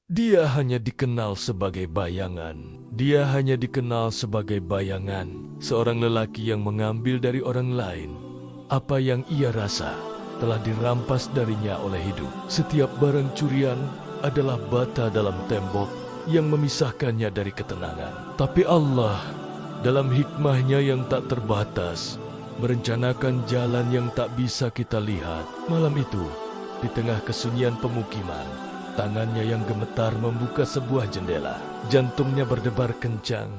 Dia hanya dikenal sebagai bayangan. Dia hanya dikenal sebagai bayangan, seorang lelaki yang mengambil dari orang lain. Apa yang ia rasa telah dirampas darinya oleh hidup. Setiap barang curian adalah bata dalam tembok yang memisahkannya dari ketenangan. Tapi Allah, dalam hikmahnya yang tak terbatas, merencanakan jalan yang tak bisa kita lihat. Malam itu, di tengah kesunyian pemukiman, tangannya yang gemetar membuka sebuah jendela. Jantungnya berdebar kencang,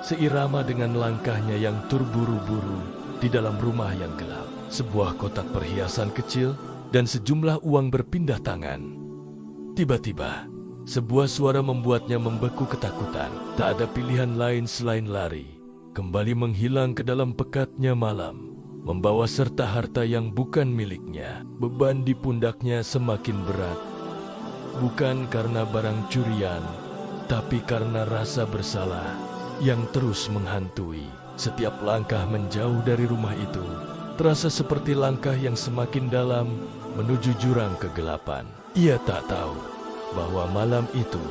seirama dengan langkahnya yang terburu-buru di dalam rumah yang gelap. Sebuah kotak perhiasan kecil dan sejumlah uang berpindah tangan. Tiba-tiba, sebuah suara membuatnya membeku ketakutan. Tak ada pilihan lain selain lari, kembali menghilang ke dalam pekatnya malam, membawa serta harta yang bukan miliknya. Beban di pundaknya semakin berat. Bukan karena barang curian, tapi karena rasa bersalah yang terus menghantui. Setiap langkah menjauh dari rumah itu terasa seperti langkah yang semakin dalam menuju jurang kegelapan. Ia tak tahu bahwa malam itu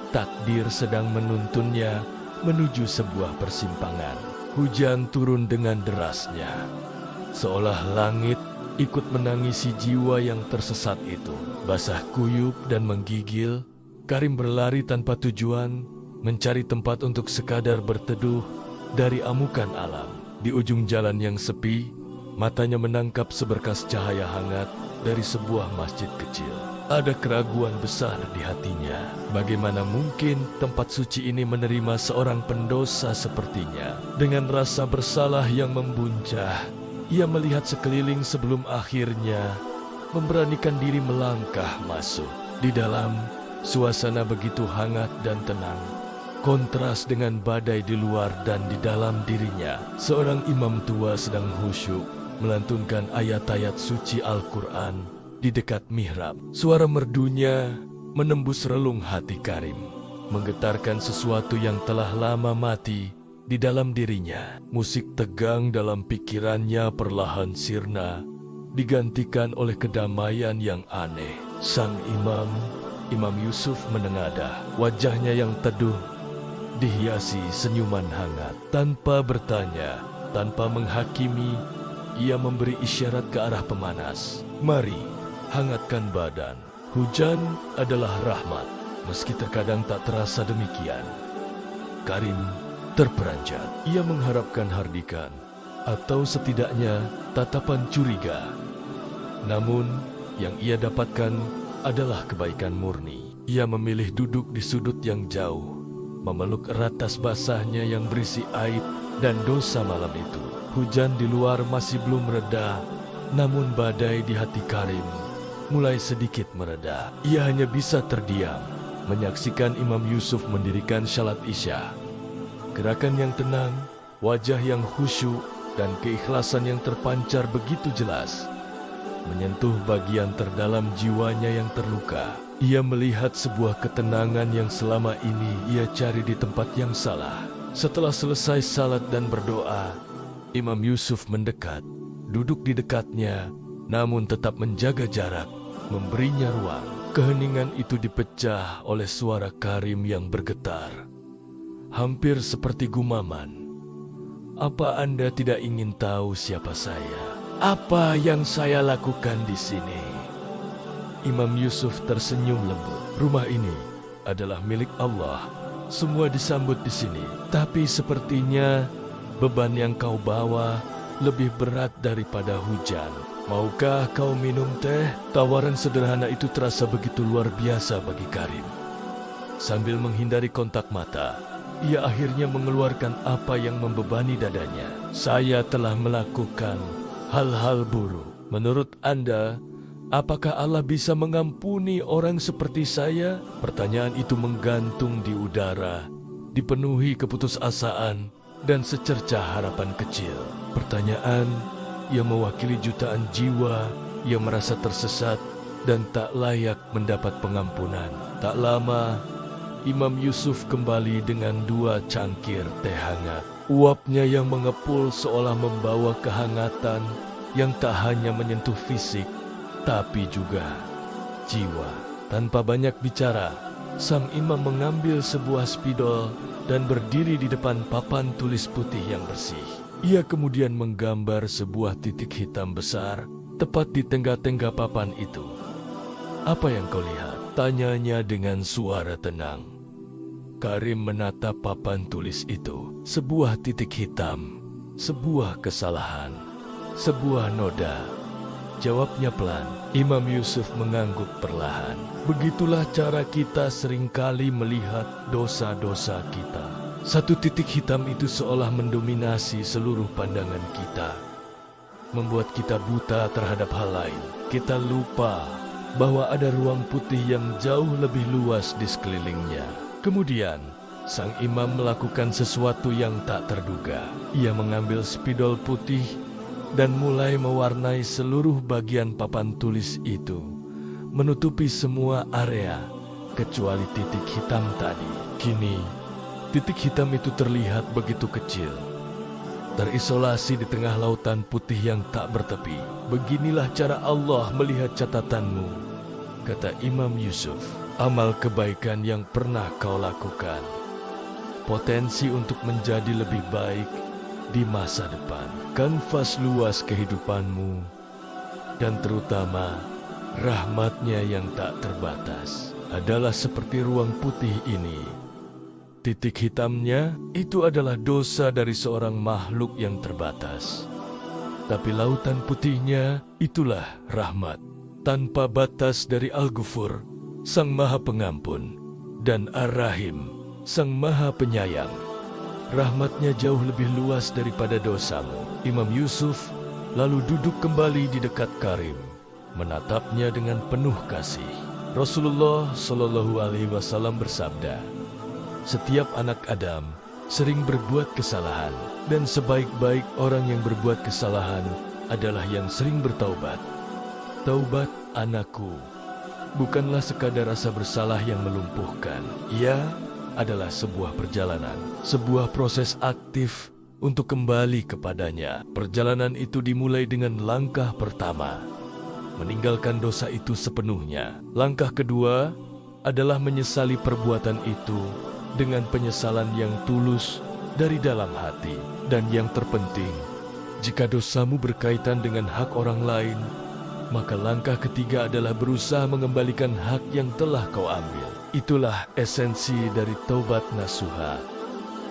takdir sedang menuntunnya menuju sebuah persimpangan. Hujan turun dengan derasnya, seolah langit ikut menangisi jiwa yang tersesat itu. Basah kuyup dan menggigil, Karim berlari tanpa tujuan, mencari tempat untuk sekadar berteduh dari amukan alam. Di ujung jalan yang sepi, matanya menangkap seberkas cahaya hangat dari sebuah masjid kecil. Ada keraguan besar di hatinya. Bagaimana mungkin tempat suci ini menerima seorang pendosa sepertinya? Dengan rasa bersalah yang membuncah, ia melihat sekeliling sebelum akhirnya memberanikan diri melangkah masuk. Di dalam, suasana begitu hangat dan tenang, kontras dengan badai di luar dan di dalam dirinya. Seorang imam tua sedang khusyuk melantunkan ayat-ayat suci Al-Quran di dekat mihrab. Suara merdunya menembus relung hati Karim, menggetarkan sesuatu yang telah lama mati di dalam dirinya. Musik tegang dalam pikirannya perlahan sirna, digantikan oleh kedamaian yang aneh. Sang imam, Imam Yusuf menengadah. Wajahnya yang teduh dihiasi senyuman hangat. Tanpa bertanya, tanpa menghakimi, ia memberi isyarat ke arah pemanas. Mari, hangatkan badan. Hujan adalah rahmat, meski terkadang tak terasa demikian. Karim terperanjat. Ia mengharapkan hardikan, atau setidaknya tatapan curiga. Namun, yang ia dapatkan adalah kebaikan murni. Ia memilih duduk di sudut yang jauh, memeluk erat tas basahnya yang berisi aib dan dosa malam itu. Hujan di luar masih belum reda, namun badai di hati Karim mulai sedikit mereda. Ia hanya bisa terdiam, menyaksikan Imam Yusuf mendirikan syalat Isya. Gerakan yang tenang, wajah yang khusyuk, dan keikhlasan yang terpancar begitu jelas menyentuh bagian terdalam jiwanya yang terluka. Ia melihat sebuah ketenangan yang selama ini ia cari di tempat yang salah. Setelah selesai salat dan berdoa, Imam Yusuf mendekat, duduk di dekatnya, namun tetap menjaga jarak, memberinya ruang. Keheningan itu dipecah oleh suara Karim yang bergetar, hampir seperti gumaman. Apa Anda tidak ingin tahu siapa saya? Apa yang saya lakukan di sini? Imam Yusuf tersenyum lembut. Rumah ini adalah milik Allah. Semua disambut di sini. Tapi sepertinya beban yang kau bawa lebih berat daripada hujan. Maukah kau minum teh? Tawaran sederhana itu terasa begitu luar biasa bagi Karim. Sambil menghindari kontak mata, ia akhirnya mengeluarkan apa yang membebani dadanya. Saya telah melakukan hal-hal buruk. Menurut Anda, apakah Allah bisa mengampuni orang seperti saya? Pertanyaan itu menggantung di udara, dipenuhi keputusasaan dan secercah harapan kecil. Pertanyaan yang mewakili jutaan jiwa yang merasa tersesat dan tak layak mendapat pengampunan. Tak lama, Imam Yusuf kembali dengan 2 cangkir teh hangat. Uapnya yang mengepul seolah membawa kehangatan yang tak hanya menyentuh fisik, tapi juga jiwa. Tanpa banyak bicara, Sang imam mengambil sebuah spidol dan berdiri di depan papan tulis putih yang bersih. Ia kemudian menggambar sebuah titik hitam besar tepat di tengah-tengah papan itu. "Apa yang kau lihat?" tanyanya dengan suara tenang. Karim menatap papan tulis itu. Sebuah titik hitam, sebuah kesalahan, sebuah noda. Jawabnya pelan. Imam Yusuf mengangguk perlahan. Begitulah cara kita seringkali melihat dosa-dosa kita. Satu titik hitam itu seolah mendominasi seluruh pandangan kita, membuat kita buta terhadap hal lain. Kita lupa bahwa ada ruang putih yang jauh lebih luas di sekelilingnya. Kemudian, sang imam melakukan sesuatu yang tak terduga. Ia mengambil spidol putih dan mulai mewarnai seluruh bagian papan tulis itu, menutupi semua area kecuali titik hitam tadi. Kini, titik hitam itu terlihat begitu kecil, terisolasi di tengah lautan putih yang tak bertepi. "Beginilah cara Allah melihat catatanmu," kata Imam Yusuf. "Amal kebaikan yang pernah kau lakukan, potensi untuk menjadi lebih baik di masa depan, kanvas luas kehidupanmu, dan terutama rahmatnya yang tak terbatas adalah seperti ruang putih ini. Titik hitamnya itu adalah dosa dari seorang makhluk yang terbatas. Tapi lautan putihnya itulah rahmat tanpa batas dari Al-Ghufur, Sang Maha Pengampun, dan Ar-Rahim, Sang Maha Penyayang. Rahmatnya jauh lebih luas daripada dosamu." Imam Yusuf lalu duduk kembali di dekat Karim, menatapnya dengan penuh kasih. Rasulullah Shallallahu Alaihi Wasallam bersabda, "Setiap anak Adam sering berbuat kesalahan, dan sebaik-baik orang yang berbuat kesalahan adalah yang sering bertaubat. Taubat, anakku, bukanlah sekadar rasa bersalah yang melumpuhkan. Ia adalah sebuah perjalanan, sebuah proses aktif untuk kembali kepadanya. Perjalanan itu dimulai dengan langkah pertama, meninggalkan dosa itu sepenuhnya. Langkah kedua adalah menyesali perbuatan itu dengan penyesalan yang tulus dari dalam hati. Dan yang terpenting, jika dosamu berkaitan dengan hak orang lain, maka langkah ketiga adalah berusaha mengembalikan hak yang telah kau ambil. Itulah esensi dari taubat nasuha,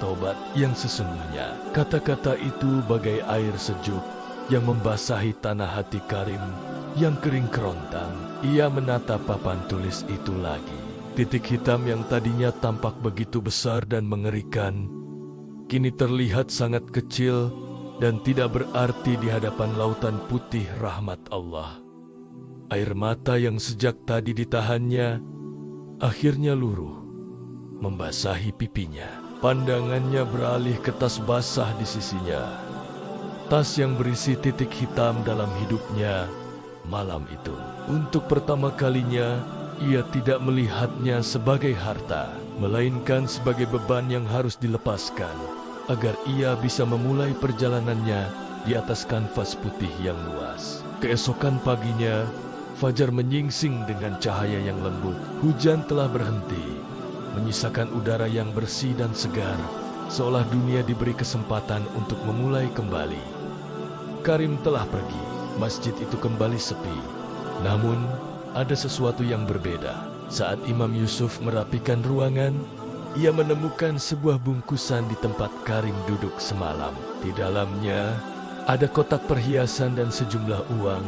taubat yang sesungguhnya." Kata-kata itu bagai air sejuk yang membasahi tanah hati Karim yang kering kerontang. Ia menatap papan tulis itu lagi. Titik hitam yang tadinya tampak begitu besar dan mengerikan, kini terlihat sangat kecil dan tidak berarti di hadapan lautan putih rahmat Allah. Air mata yang sejak tadi ditahannya akhirnya luruh, membasahi pipinya. Pandangannya beralih ke tas basah di sisinya. Tas yang berisi titik hitam dalam hidupnya malam itu. Untuk pertama kalinya, ia tidak melihatnya sebagai harta, melainkan sebagai beban yang harus dilepaskan, agar ia bisa memulai perjalanannya di atas kanvas putih yang luas. Keesokan paginya, fajar menyingsing dengan cahaya yang lembut. Hujan telah berhenti, menyisakan udara yang bersih dan segar, seolah dunia diberi kesempatan untuk memulai kembali. Karim telah pergi, masjid itu kembali sepi. Namun, ada sesuatu yang berbeda. Saat Imam Yusuf merapikan ruangan, ia menemukan sebuah bungkusan di tempat Karim duduk semalam. Di dalamnya, ada kotak perhiasan dan sejumlah uang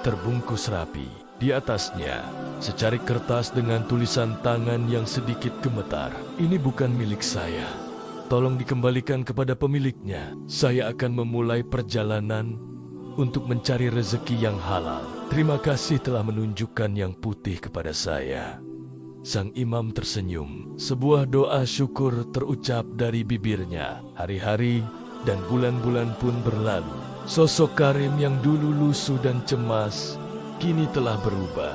terbungkus rapi. Di atasnya, secari kertas dengan tulisan tangan yang sedikit gemetar. "Ini bukan milik saya. Tolong dikembalikan kepada pemiliknya. Saya akan memulai perjalanan untuk mencari rezeki yang halal. Terima kasih telah menunjukkan yang putih kepada saya." Sang imam tersenyum. Sebuah doa syukur terucap dari bibirnya. Hari-hari dan bulan-bulan pun berlalu. Sosok Karim yang dulu lusuh dan cemas, kini telah berubah.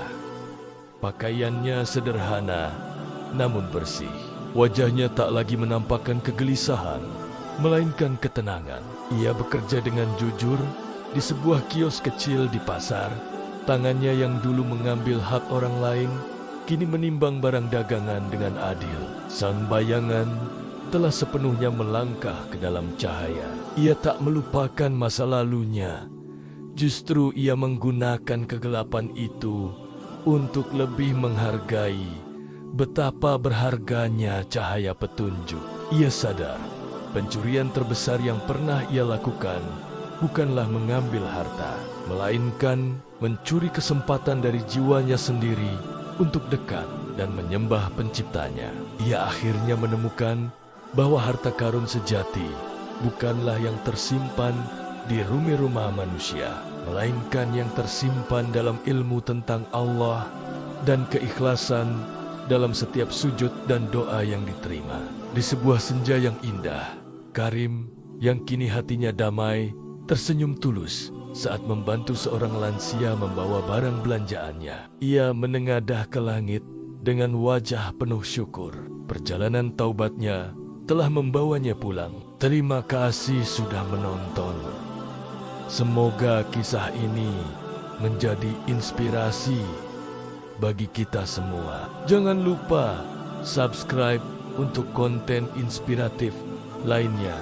Pakaiannya sederhana, namun bersih. Wajahnya tak lagi menampakkan kegelisahan, melainkan ketenangan. Ia bekerja dengan jujur di sebuah kios kecil di pasar. Tangannya yang dulu mengambil hak orang lain, kini menimbang barang dagangan dengan adil. Sang bayangan telah sepenuhnya melangkah ke dalam cahaya. Ia tak melupakan masa lalunya. Justru ia menggunakan kegelapan itu untuk lebih menghargai betapa berharganya cahaya petunjuk. Ia sadar pencurian terbesar yang pernah ia lakukan bukanlah mengambil harta, melainkan mencuri kesempatan dari jiwanya sendiri untuk dekat dan menyembah penciptanya. Ia akhirnya menemukan bahwa harta karun sejati bukanlah yang tersimpan di rumah manusia, melainkan yang tersimpan dalam ilmu tentang Allah dan keikhlasan dalam setiap sujud dan doa yang diterima. Di sebuah senja yang indah, Karim yang kini hatinya damai tersenyum tulus saat membantu seorang lansia membawa barang belanjaannya. Ia menengadah ke langit dengan wajah penuh syukur. Perjalanan taubatnya telah membawanya pulang. Terima kasih sudah menonton. Semoga kisah ini menjadi inspirasi bagi kita semua. Jangan lupa subscribe untuk konten inspiratif lainnya.